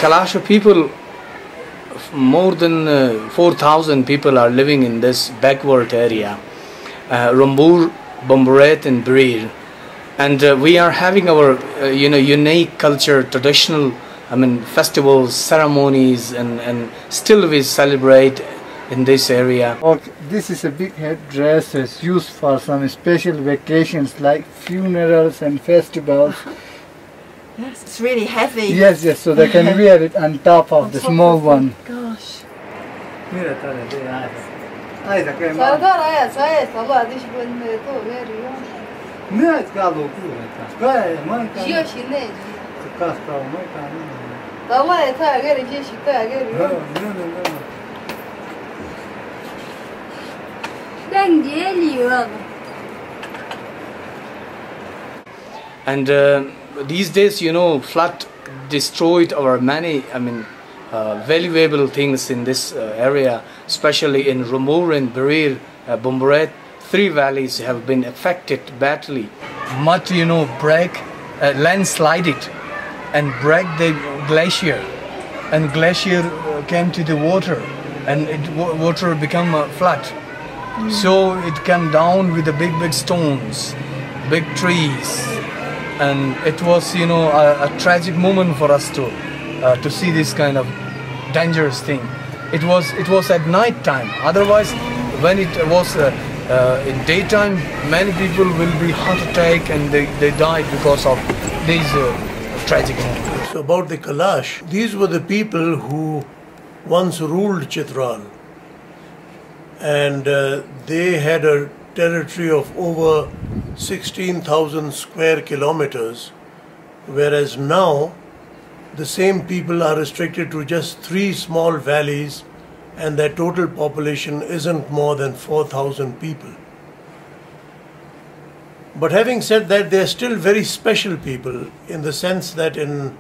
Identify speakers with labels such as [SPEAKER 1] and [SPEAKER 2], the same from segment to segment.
[SPEAKER 1] Kalasha people, more than 4,000 people are living in this backward area, Rambur, Bumburet and Birir. And we are having our unique culture, traditional festivals, ceremonies, and still we celebrate in this area.
[SPEAKER 2] Okay, this is a big headdress. It's used for some special vacations like funerals and festivals.
[SPEAKER 3] Yes, it's really heavy.
[SPEAKER 2] Yes, so they can wear it on top of the small one.
[SPEAKER 3] Gosh.
[SPEAKER 1] And these days, flood destroyed our many, valuable things in this area, especially in Rambur and Birir, Bumburet. 3 valleys have been affected badly. Mud, landslided and break the glacier, and glacier came to the water, and water become a flood. So it came down with the big stones, big trees, and it was a tragic moment for us to see this kind of dangerous thing. It was at night time. Otherwise, when it was in daytime, many people will be heart attack and they died because of these tragic moments.
[SPEAKER 4] So about the Kalash, these were the people who once ruled Chitral, and they had a territory of over 16,000 square kilometers, whereas now the same people are restricted to just 3 small valleys, and their total population isn't more than 4,000 people. But having said that, they are still very special people in the sense that in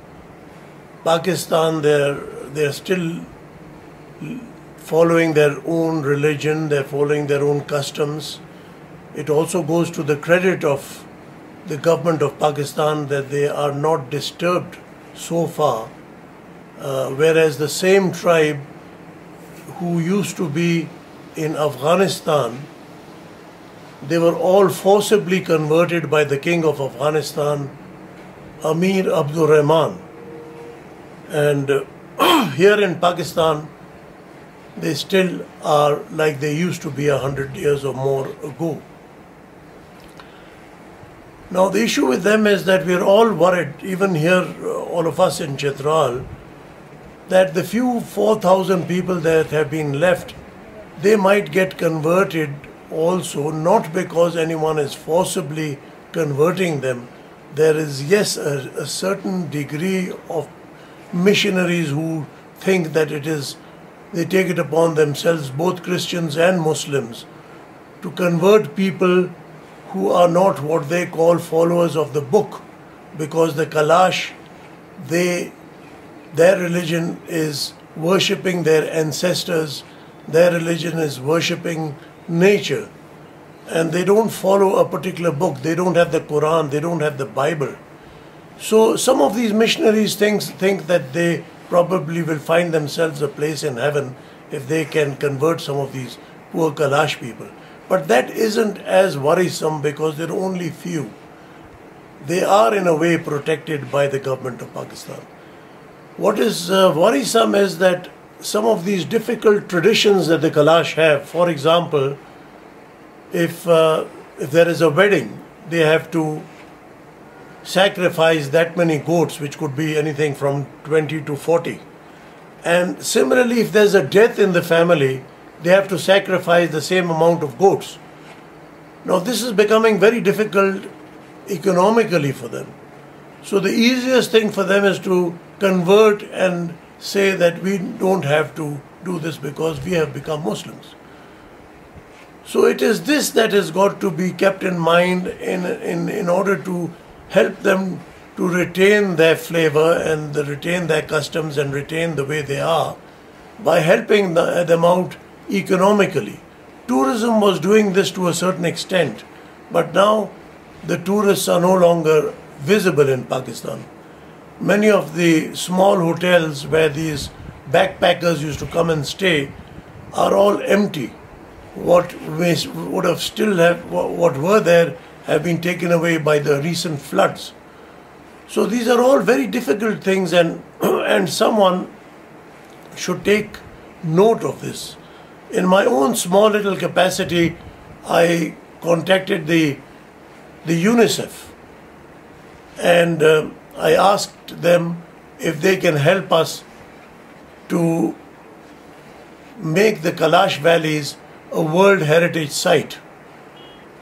[SPEAKER 4] Pakistan they're still following their own religion, they're following their own customs. It also goes to the credit of the government of Pakistan that they are not disturbed so far, whereas the same tribe who used to be in Afghanistan, they were all forcibly converted by the king of Afghanistan, Amir Abdur Rahman. And here in Pakistan, they still are like they used to be 100 years or more ago. Now the issue with them is that we're all worried, even here, all of us in Chitral, that the few 4,000 people that have been left, they might get converted also, not because anyone is forcibly converting them. There is, yes, a certain degree of missionaries who think that they take it upon themselves, both Christians and Muslims, to convert people who are not what they call followers of the book, because the Kalash, their religion is worshipping their ancestors, their religion is worshipping nature, and they don't follow a particular book. They don't have the Quran, they don't have the Bible. So some of these missionaries think that they probably will find themselves a place in heaven if they can convert some of these poor Kalash people. But that isn't as worrisome because there are only few. They are in a way protected by the government of Pakistan. What is worrisome is that some of these difficult traditions that the Kalash have, for example, if there is a wedding, they have to sacrifice that many goats, which could be anything from 20 to 40. And similarly, if there's a death in the family, they have to sacrifice the same amount of goats. Now this is becoming very difficult economically for them. So the easiest thing for them is to convert and say that we don't have to do this because we have become Muslims. So it is this that has got to be kept in mind in order to help them to retain their flavor and retain their customs and retain the way they are by helping them out economically. Tourism was doing this to a certain extent, but now the tourists are no longer visible in Pakistan. many of the small hotels where these backpackers used to come and stay are all empty. What would have still have what were there have been taken away by the recent floods. So these are all very difficult things, and and someone should take note of this. In my own small little capacity, I contacted the UNICEF, and I asked them if they can help us to make the Kalash valleys a World Heritage Site.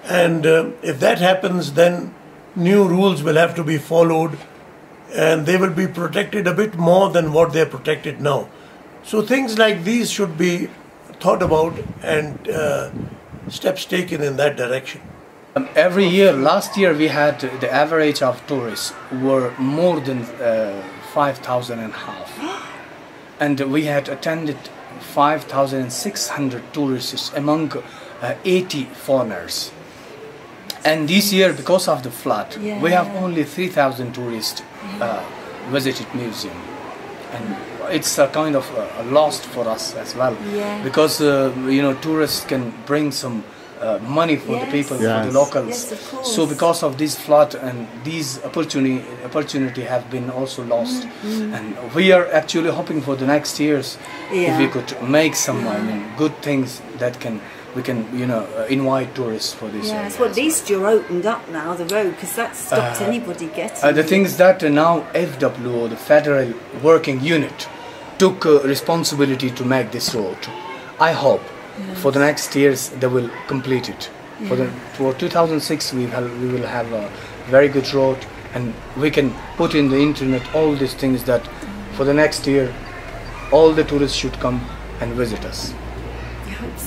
[SPEAKER 4] And if that happens, then new rules will have to be followed, and they will be protected a bit more than what they are protected now. So things like these should be thought about, and steps taken in that direction.
[SPEAKER 1] Every year, last year we had the average of tourists were more than 5,000 and a half. And we had attended 5,600 tourists among 80 foreigners. And this year, because of the flood, we have only 3,000 tourists visited museum. And it's a kind of a loss for us as well, because you know, tourists can bring some money for the people, for the locals.
[SPEAKER 3] Yes, of course.
[SPEAKER 1] So because of this flood, and these opportunity have been also lost. And we are actually hoping for the next years if we could make some good things that we can invite tourists for this.
[SPEAKER 3] Yes, well, at least you're opened up now, the road, because that stopped anybody getting
[SPEAKER 1] the thing is that now FWO, the Federal Working Unit, took responsibility to make this road. I hope for the next years they will complete it. For 2006 we will have a very good road, and we can put in the internet all these things that for the next year all the tourists should come and visit us.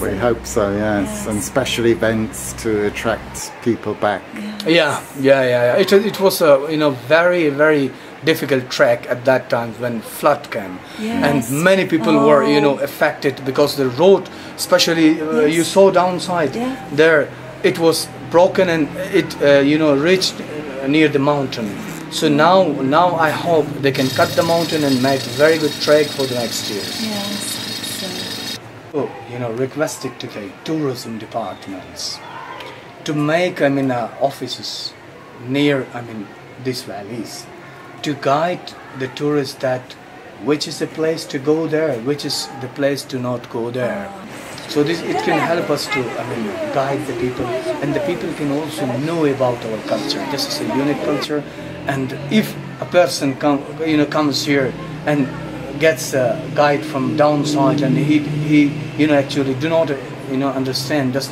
[SPEAKER 5] We hope so, yes, and special events to attract people back.
[SPEAKER 1] It was a very, very difficult trek at that time when flood came, and many people were affected because the road, especially you saw downside there, it was broken, and it reached near the mountain. So now I hope they can cut the mountain and make a very good trek for the next year. So, requested to the tourism departments to make offices near these valleys, to guide the tourists that which is the place to go there, which is the place to not go there. So it can help us to guide the people, and the people can also know about our culture. This is a unique culture, and if a person comes here and gets a guide from downside, and he actually does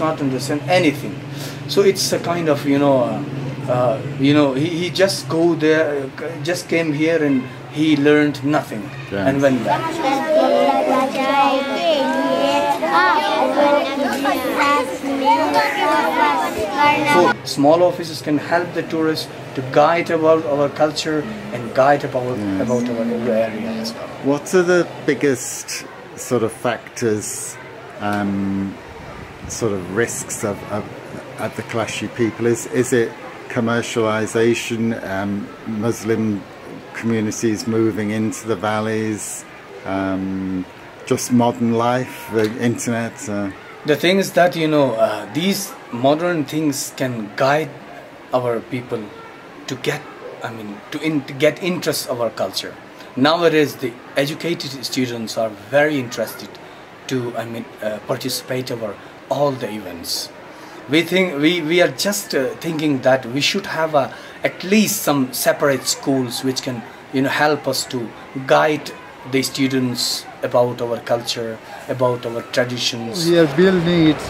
[SPEAKER 1] not understand anything, so it's a kind of he just just came here and he learned nothing and went back. So small offices can help the tourists to guide about our culture and guide about our area as well.
[SPEAKER 5] What are the biggest sort of factors, sort of risks of the Kalashi people? Is it commercialization, Muslim communities moving into the valleys, just modern life, the internet?
[SPEAKER 1] The thing is that these modern things can guide our people to get get interest of our culture. Nowadays the educated students are very interested to participate over all the events. We are just thinking that we should have at least some separate schools which can help us to guide the students about our culture, about our traditions.
[SPEAKER 2] We are building it.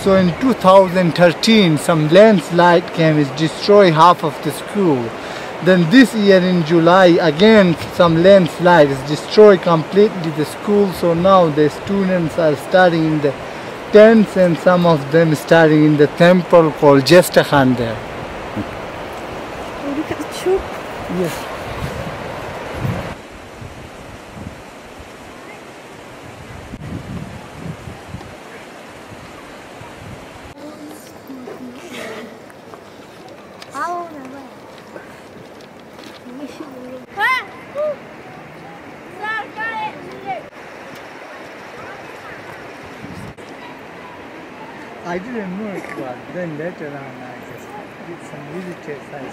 [SPEAKER 2] So in 2013 some landslide came, it destroyed half of the school. Then this year in July again some landslides destroyed completely the school. So now the students are studying in the tents, and some of them studying in the temple called Jestakhan there.
[SPEAKER 3] Oh, look at the chalk.
[SPEAKER 2] Yes.
[SPEAKER 6] I don't know.
[SPEAKER 2] I didn't know it was. Then later on, I just did some visitors. I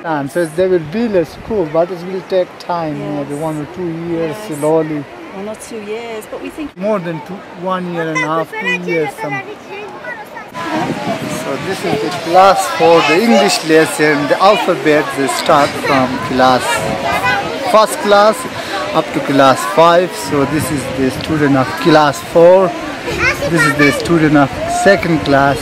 [SPEAKER 2] saw. So they will build a school, but it will take time, maybe 1 or 2 years, slowly.
[SPEAKER 3] 1 or 2 years, but we think
[SPEAKER 2] More than 1 year and a half, 2 years. So this is the class for the English lesson. The alphabet they start from class first class up to class 5. So this is the student of class 4. This is the student of second class.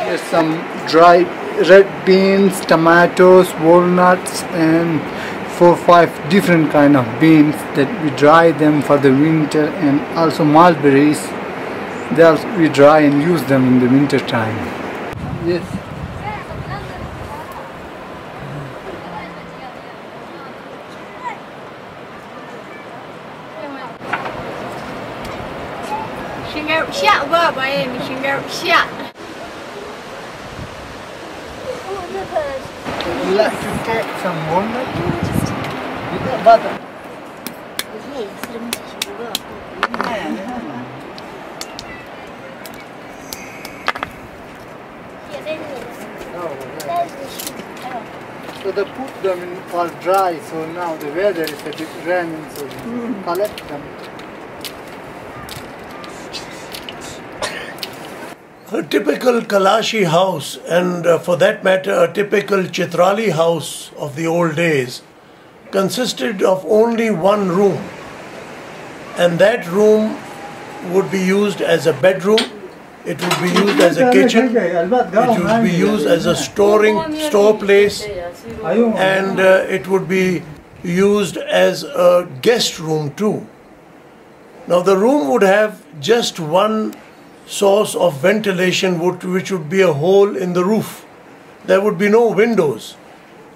[SPEAKER 2] There's some dry red beans, tomatoes, walnuts, and 4 or 5 different kind of beans that we dry them for the winter, and also mulberries. We dry and use them in the winter time. Yes. Would you like to take some walnut? Butter. So they put them in all dry, so now the weather is a bit raining, so we collect them.
[SPEAKER 4] A typical Kalashi house, and for that matter a typical Chitrali house of the old days, consisted of only one room, and that room would be used as a bedroom, it would be used as a kitchen, it would be used as a store place, and it would be used as a guest room too. Now the room would have just one source of ventilation, which would be a hole in the roof. There would be no windows,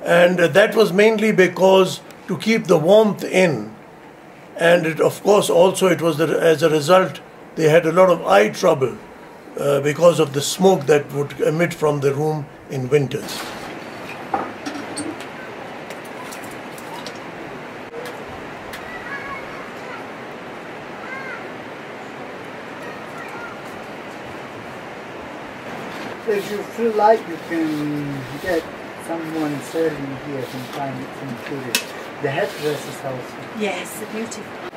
[SPEAKER 4] and that was mainly because to keep the warmth in, and of course also it was as a result they had a lot of eye trouble because of the smoke that would emit from the room in winters.
[SPEAKER 2] If you feel like you can get someone selling here, some kind of food. The headdresses also.
[SPEAKER 3] yes, they're beautiful.